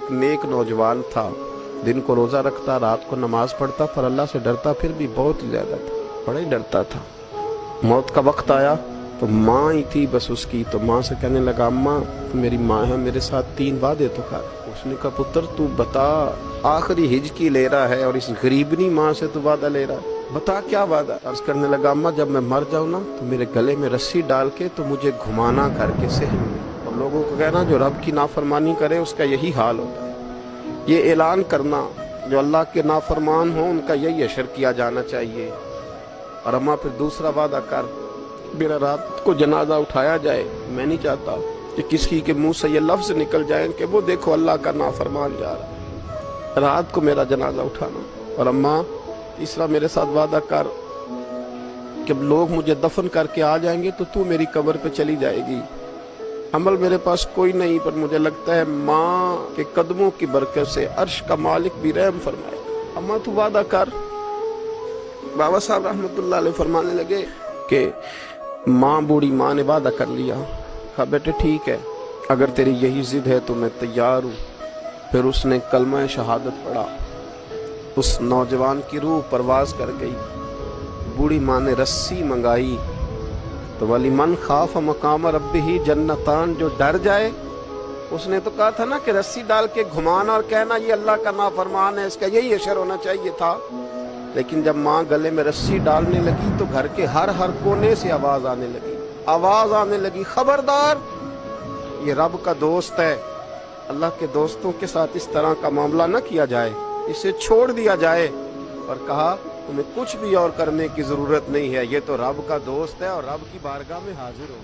एक नेक नौजवान था, दिन को रोज़ा रखता, रात को नमाज पढ़ता, पर अल्लाह से डरता फिर भी बहुत ज़्यादा था, बड़ा ही डरता था। मौत का वक्त आया तो माँ ही थी बस उसकी, तो माँ से कहने लगा, अम्मा तो मेरी माँ है, मेरे साथ 3 वादे तो कर। उसने कहा, पुत्र तू बता, आखिरी हिज की ले रहा है और इस गरीबनी माँ से तू वादा ले रहा है, बता क्या वादा। अर्ज करने लगा, अम्मा जब मैं मर जाऊँ ना तो मेरे गले में रस्सी डाल के तो मुझे घुमाना करके सहन में। और लोगों को कहना जो रब की नाफरमानी करे उसका यही हाल होता है। ये ऐलान करना जो अल्लाह के नाफरमान हो उनका यही अशर किया जाना चाहिए। और अम्मा फिर दूसरा वादा कर, मेरा रात को जनाजा उठाया जाए, मैं नहीं चाहता कि किसी के मुंह से ये लफ्ज निकल जाए कि वो देखो अल्लाह का नाफरमान जा रहा है, रात को मेरा जनाजा उठाना। और अम्मा तीसरा मेरे साथ वादा कर कि लोग मुझे दफन करके आ जाएंगे तो तू मेरी कब्र पे चली जाएगी। अमल मेरे पास कोई नहीं, पर मुझे लगता है माँ के कदमों की बरकत से अर्श का मालिक भी रहम फरमाएगा। अम्मा तू वादा कर। बाबा साहब रहमतुल्लाह अलैह फरमाने लगे कि माँ, बूढ़ी माँ ने वादा कर लिया। कहा बेटे ठीक है, अगर तेरी यही जिद है तो मैं तैयार हूँ। फिर उसने कलमा शहादत पढ़ा, उस नौजवान की रूह परवाज कर गई। बूढ़ी माँ ने रस्सी मंगाई तो वली मन खाफ मकाम रब्बिही जन्नतान, जो डर जाए, उसने तो कहा था ना कि रस्सी डाल के घुमाना और कहना ये अल्लाह का नाफरमान है, इसका यही अशर होना चाहिए था। लेकिन जब माँ गले में रस्सी डालने लगी तो घर के हर कोने से आवाज आने लगी, खबरदार ये रब का दोस्त है, अल्लाह के दोस्तों के साथ इस तरह का मामला न किया जाए, इसे छोड़ दिया जाए। और कहा तुम्हें कुछ भी और करने की जरूरत नहीं है, ये तो रब का दोस्त है और रब की बारगाह में हाजिर हो।